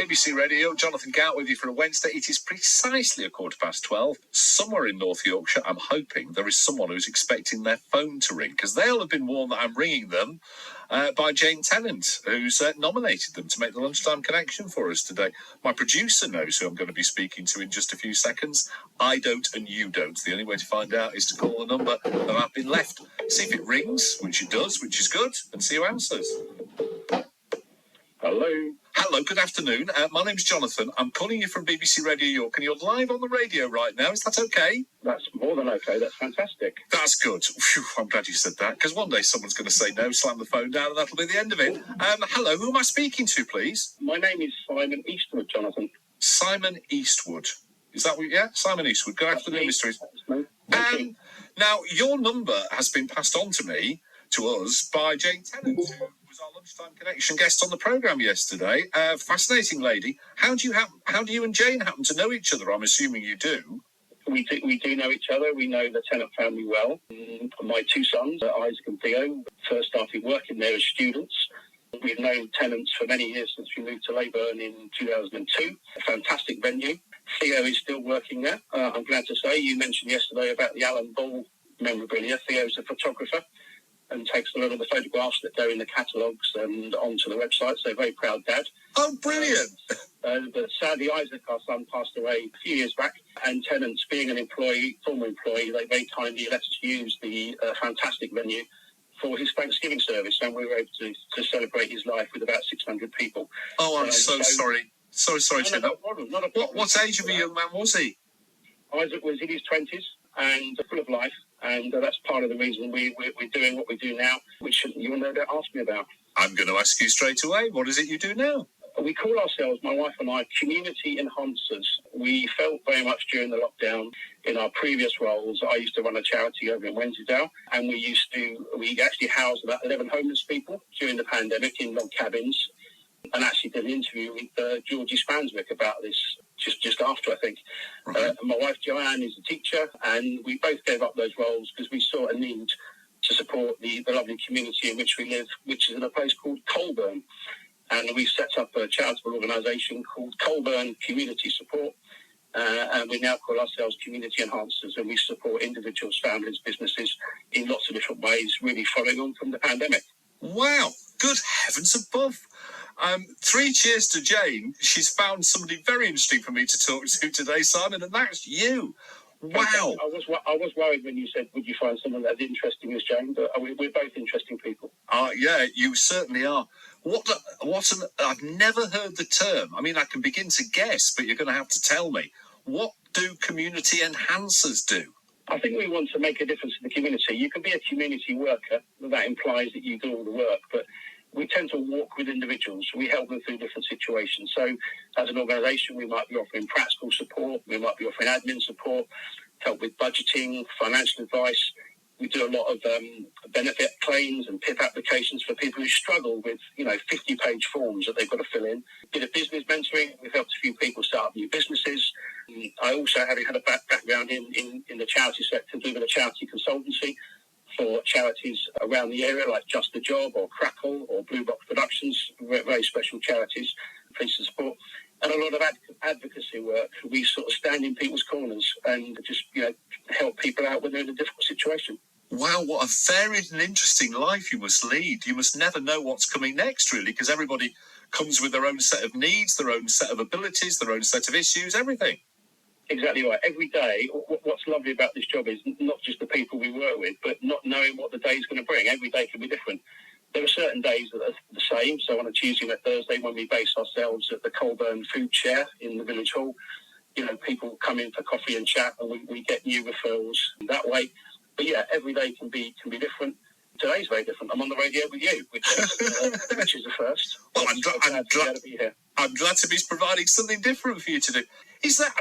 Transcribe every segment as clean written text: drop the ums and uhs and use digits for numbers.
BBC Radio, Jonathan Gout with you for a Wednesday. It is precisely 12:15. Somewhere in North Yorkshire, I'm hoping there is someone who's expecting their phone to ring, because they'll have been warned that I'm ringing them by Jane Tennant, who's nominated them to make the Lunchtime Connection for us today. My producer knows who I'm going to be speaking to in just a few seconds. I don't and you don't. The only way to find out is to call the number that I've been left. See if it rings, which it does, which is good, and see who answers. Hello. Hello, good afternoon. My name's Jonathan. I'm calling you from BBC Radio York, and you're live on the radio right now. Is that okay? That's more than okay. That's fantastic. That's good. Phew, I'm glad you said that, because one day someone's going to say no, slam the phone down, and that'll be the end of it. Hello, who am I speaking to, please? My name is Simon Eastwood, Jonathan. Simon Eastwood. Is that what? Yeah, Simon Eastwood. Good afternoon, Mr. Eastwood. Now, your number has been passed on to us, by Jane Tennant, who was our Lunchtime Connection guest on the programme yesterday. Fascinating lady. How do you and Jane happen to know each other? I'm assuming you do. We do know each other. We know the Tennant family well. My two sons, Isaac and Theo, first started working there as students. We've known Tennants for many years since we moved to Leyburn in 2002. A fantastic venue. Theo is still working there. I'm glad to say. You mentioned yesterday about the Alan Ball memorabilia. Theo's a photographer and takes a lot of the photographs that go in the catalogues and onto the website. So very proud dad. Oh, brilliant. But sadly, Isaac, our son, passed away a few years back. And Tennants, being an former employee, they very kindly let us use the fantastic venue for his Thanksgiving service. And we were able to celebrate his life with about 600 people. Oh, I'm so sorry. So sorry to hear that. Not a problem. What age of a young man was he? Isaac was in his 20s and full of life. And that's part of the reason we're doing what we do now, which you'll no doubt ask me about. I'm going to ask you straight away. What is it you do now? We call ourselves, my wife and I, community enhancers. We felt very much during the lockdown in our previous roles. I used to run a charity over in Wensleydale, and we actually housed about 11 homeless people during the pandemic in log cabins, and actually did an interview with Georgie Spanswick about this just after, I think. Right. My wife Joanne is a teacher, and we both gave up those roles because we saw a need to support the lovely community in which we live, which is in a place called Colburn. And we set up a charitable organisation called Colburn Community Support, and we now call ourselves Community Enhancers, and we support individuals, families, businesses in lots of different ways, really following on from the pandemic. Wow, good heavens above. 3 cheers to Jane. She's found somebody very interesting for me to talk to today, Simon, and that's you. Wow. I was worried when you said, would you find someone as interesting as Jane? But we're both interesting people. Yeah, you certainly are. I've never heard the term. I mean, I can begin to guess, but you're going to have to tell me. What do community enhancers do? I think we want to make a difference in the community. You can be a community worker. That implies that you do all the work, but we tend to walk with individuals. We help them through different situations. So as an organisation, we might be offering practical support. We might be offering admin support, help with budgeting, financial advice. We do a lot of benefit claims and PIP applications for people who struggle with, 50-page forms that they've got to fill in. Bit of business mentoring. We've helped a few people start up new businesses. I also, having had a background in the charity sector, do a bit of charity consultancy for charities around the area, like Just a Job or Crackle or Blue Box Productions, very special charities, please support. And a lot of advocacy work. We sort of stand in people's corners and just, help people out when they're in a difficult situation. Wow, what a varied and interesting life you must lead. You must never know what's coming next, really, because everybody comes with their own set of needs, their own set of abilities, their own set of issues, everything. Exactly right. Every day, what's lovely about this job is not just the people we work with, but not knowing what the day is going to bring. Every day can be different. There are certain days that are the same. So on a Tuesday and a Thursday, when we base ourselves at the Colburn Food Chair in the Village Hall, people come in for coffee and chat, and we get new referrals that way. But yeah, every day can be different. Today's very different. I'm on the radio with you, which is the first. Well, I'm glad to be here. I'm glad to be providing something different for you to do. Is that?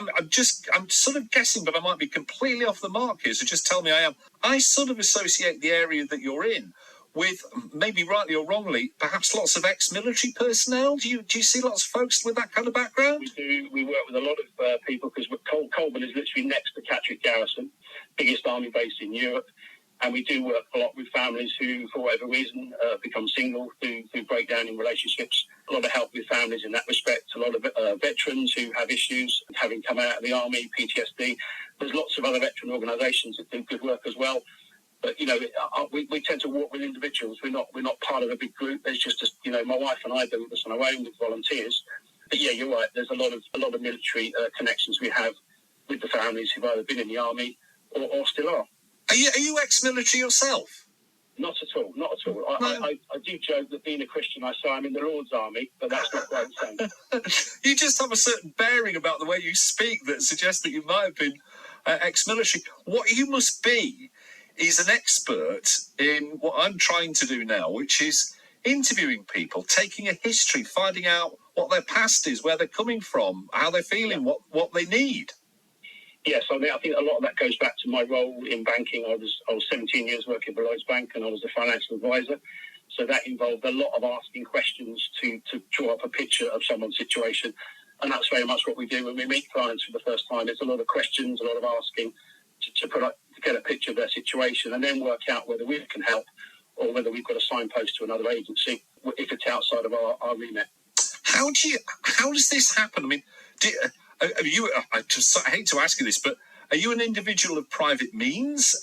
I'm sort of guessing, but I might be completely off the mark here. So just tell me I am. I sort of associate the area that you're in with, maybe rightly or wrongly, perhaps lots of ex-military personnel. Do you see lots of folks with that kind of background? We do. We work with a lot of people because Colburn is literally next to Catterick Garrison, biggest army base in Europe. And we do work a lot with families who, for whatever reason, become single through breakdown in relationships. A lot of help with families in that respect. A lot veterans who have issues, having come out of the army, PTSD. There's lots of other veteran organisations that do good work as well. But, we tend to work with individuals. We're not part of a big group. There's just, my wife and I do this on our own with volunteers. But yeah, you're right. There's a lot of military connections we have with the families who've either been in the army or still are. Are you ex-military yourself? Not at all. Not at all. No. I do joke that being a Christian, I say I'm in the Lord's army, but that's not quite the same. You just have a certain bearing about the way you speak that suggests that you might have been ex-military. What you must be is an expert in what I'm trying to do now, which is interviewing people, taking a history, finding out what their past is, where they're coming from, how they're feeling, what they need. Yes, I think a lot of that goes back to my role in banking. I was 17 years working for Lloyds Bank, and I was a financial advisor. So that involved a lot of asking questions to draw up a picture of someone's situation. And that's very much what we do when we meet clients for the first time. It's a lot of questions, a lot of asking to get a picture of their situation, and then work out whether we can help or whether we've got a signpost to another agency if it's outside of our remit. How does this happen? I mean, I hate to ask you this, but are you an individual of private means,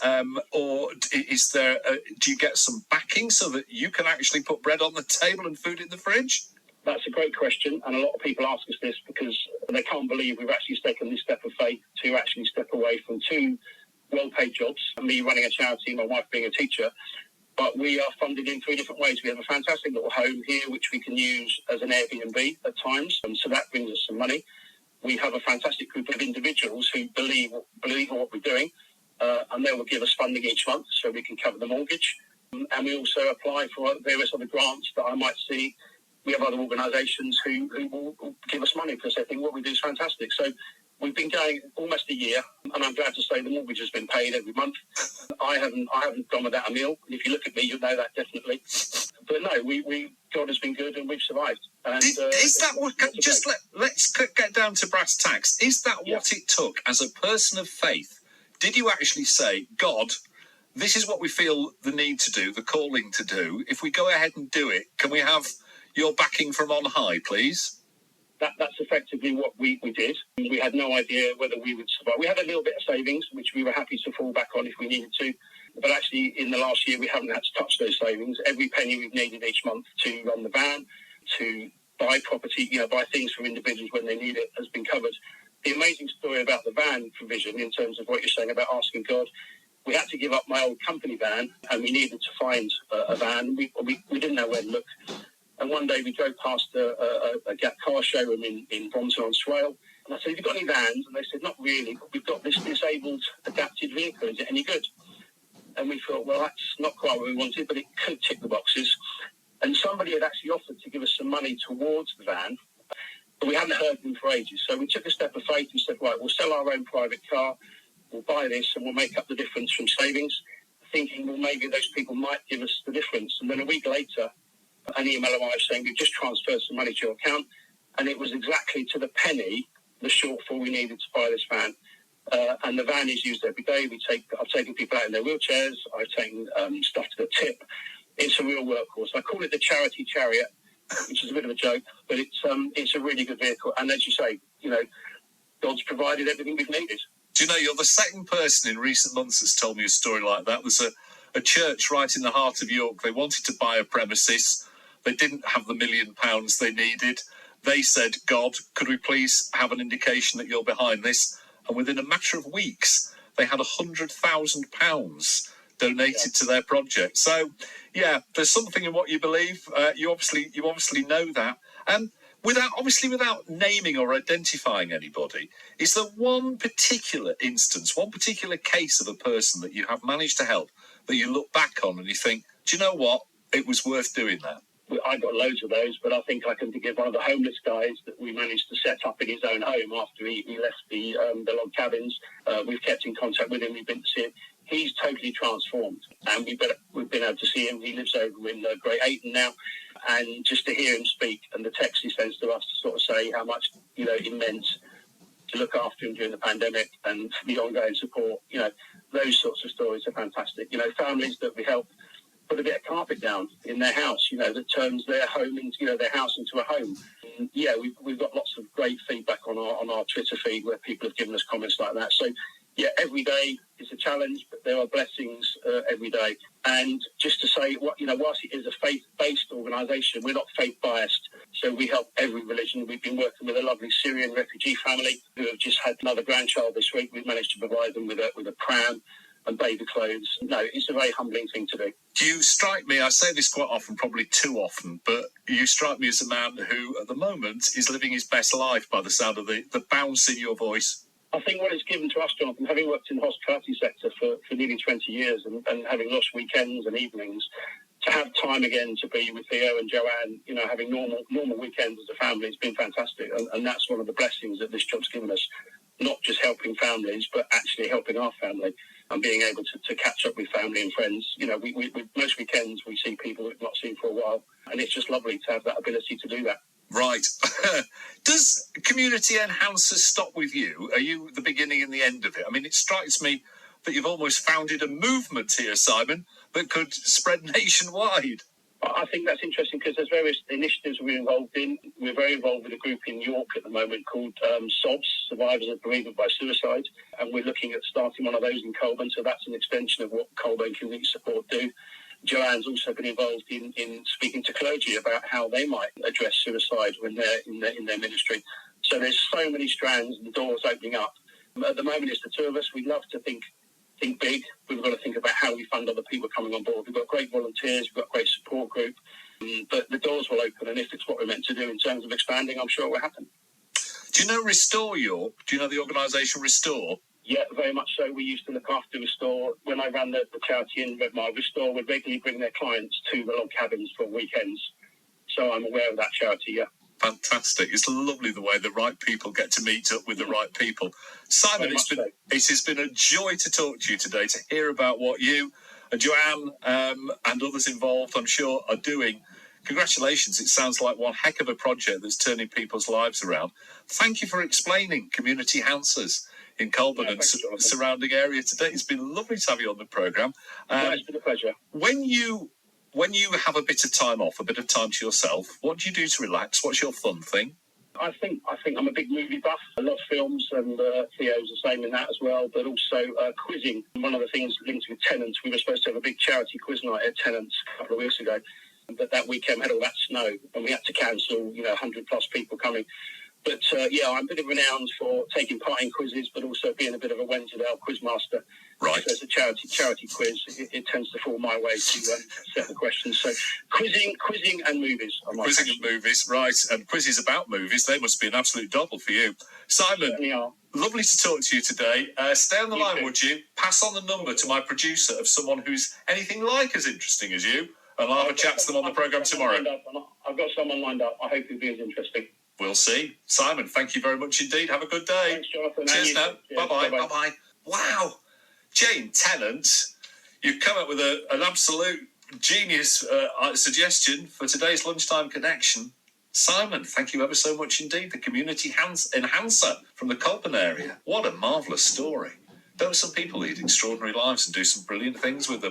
or is there? Do you get some backing so that you can actually put bread on the table and food in the fridge? That's a great question, and a lot of people ask us this because they can't believe we've actually taken this step of faith to actually step away from two well-paid jobs, me running a charity, my wife being a teacher. But we are funded in three different ways. We have a fantastic little home here, which we can use as an Airbnb at times, and so that brings us some money. We have a fantastic group of individuals who believe in what we're doing, and they will give us funding each month so we can cover the mortgage. And we also apply for various other grants that I might see. We have other organisations who will give us money because they think what we do is fantastic. So we've been going almost a year, and I'm glad to say the mortgage has been paid every month. I haven't gone without a meal. And if you look at me, you'll know that definitely. But no, God has been good, and we've survived. And, is that what? Let's get down to brass tacks. Is that what it took as a person of faith? Did you actually say, God, this is what we feel the need to do, the calling to do? If we go ahead and do it, can we have your backing from on high, please? That's effectively what we did. We had no idea whether we would survive. We had a little bit of savings, which we were happy to fall back on if we needed to. But actually, in the last year, we haven't had to touch those savings. Every penny we've needed each month to run the van, to buy property, buy things from individuals when they need it, has been covered. The amazing story about the van provision, in terms of what you're saying about asking God, we had to give up my old company van, and we needed to find a van. We didn't know where to look. And one day we drove past a Gap car showroom in Brompton on Swale. And I said, have you got any vans? And they said, not really, but we've got this disabled adapted vehicle. Is it any good? And we thought, well, that's not quite what we wanted, but it could tick the boxes. And somebody had actually offered to give us some money towards the van, but we hadn't heard them for ages. So we took a step of faith and said, right, we'll sell our own private car, we'll buy this, and we'll make up the difference from savings, thinking, well, maybe those people might give us the difference. And then a week later, an email arrived saying we've just transferred some money to your account, and it was exactly to the penny the shortfall we needed to buy this van. And the van is used every day. I've taken people out in their wheelchairs. I've taken stuff to the tip. It's a real workhorse. I call it the charity chariot, which is a bit of a joke, but it's a really good vehicle. And as you say, God's provided everything we've needed. Do you know, you're the second person in recent months that's told me a story like that. There's a church right in the heart of York. They wanted to buy a premises. They didn't have the £1 million they needed. They said, God, could we please have an indication that you're behind this? And within a matter of weeks, they had £100,000 donated to their project. So, yeah, there's something in what you believe. You obviously know that. Without naming or identifying anybody, is there one particular instance, one particular case of a person that you have managed to help that you look back on and you think, do you know what? It was worth doing that. I've got loads of those, but I think I can think of one of the homeless guys that we managed to set up in his own home after he left the log cabins. We've kept in contact with him. We've been to see him. He's totally transformed, and we've been able to see him. He lives over in Great Ayton now, and just to hear him speak and the text he sends to us to sort of say how much it meant to look after him during the pandemic and the ongoing support. Those sorts of stories are fantastic. Families that we help put a bit of carpet down in their house, that turns their home into, their house into a home. yeah, we've got lots of great feedback on our Twitter feed where people have given us comments like that. So yeah, every day is a challenge, but there are blessings every day. And just to say, whilst it is a faith-based organisation, we're not faith-biased. So we help every religion. We've been working with a lovely Syrian refugee family who have just had another grandchild this week. We've managed to provide them with a pram and baby clothes. No, it's a very humbling thing to do. You strike me, I say this quite often, probably too often, but you strike me as a man who, at the moment, is living his best life by the sound of the bounce in your voice. I think what it's given to us, Jonathan, having worked in the hospitality sector for nearly 20 years and having lost weekends and evenings, to have time again to be with Theo and Joanne, having normal weekends as a family, it's been fantastic. And that's one of the blessings that this job's given us, not just helping families, but actually helping our family and being able to catch up with family and friends. We most weekends we see people we've not seen for a while, and it's just lovely to have that ability to do that. Right. Does community enhancers stop with you? Are you the beginning and the end of it? I mean, it strikes me that you've almost founded a movement here, Simon, that could spread nationwide. I think that's interesting because there's various initiatives we're involved in. We're very involved with a group in York at the moment called SOBS, Survivors of Bereavement by Suicide, and we're looking at starting one of those in Colburn, so that's an extension of what Colburn Community Support do. Joanne's also been involved in speaking to clergy about how they might address suicide when they're in their ministry. So there's so many strands and doors opening up. At the moment, it's the two of us. We love to think big. We've got to think about how we fund other people coming on board. We've got great volunteers. We've got a great support group. But the doors will open, and if it's what we're meant to do in terms of expanding, I'm sure it will happen. Do you know Restore York? Do you know the organisation Restore? Yeah, very much so. We used to look after Restore. When I ran the charity in Redmar, Restore would regularly bring their clients to the log cabins for weekends. So I'm aware of that charity, yeah. Fantastic. It's lovely the way the right people get to meet up with the right people. Simon, it has been a joy to talk to you today, to hear about what you and Joanne and others involved, I'm sure, are doing. Congratulations. It sounds like one heck of a project that's turning people's lives around. Thank you for explaining community enhancers in Colburn and surrounding area today. It's been lovely to have you on the programme. It's been a pleasure. When you have a bit of time off, a bit of time to yourself, what do you do to relax? What's your fun thing? I think I'm a big movie buff. I love films, and Theo's the same in that as well, but also quizzing. One of the things linked with Tennants, we were supposed to have a big charity quiz night at Tennants a couple of weeks ago, but that weekend had all that snow, and we had to cancel, 100 plus people coming. But I'm a bit of renowned for taking part in quizzes, but also being a bit of a Wensleydale quizmaster. Right. So it's a charity quiz. It tends to fall my way to set the questions. So quizzing and movies. Quizzing and movies, right. And quizzes about movies, they must be an absolute double for you. Simon, lovely to talk to you today. Stay on the line, would you? Pass on the number to my producer of someone who's anything like as interesting as you, and I'll have a chat to them on the programme tomorrow. I've got someone lined up. I hope it'll be as interesting. We'll see. Simon, thank you very much indeed. Have a good day. Thanks, Jonathan. Cheers now. Bye-bye. Bye-bye. Wow. Jane Tennant, you've come up with an absolute genius suggestion for today's Lunchtime Connection. Simon, thank you ever so much indeed. The community enhancer from the Colburn area. What a marvellous story. Don't some people lead extraordinary lives and do some brilliant things with them?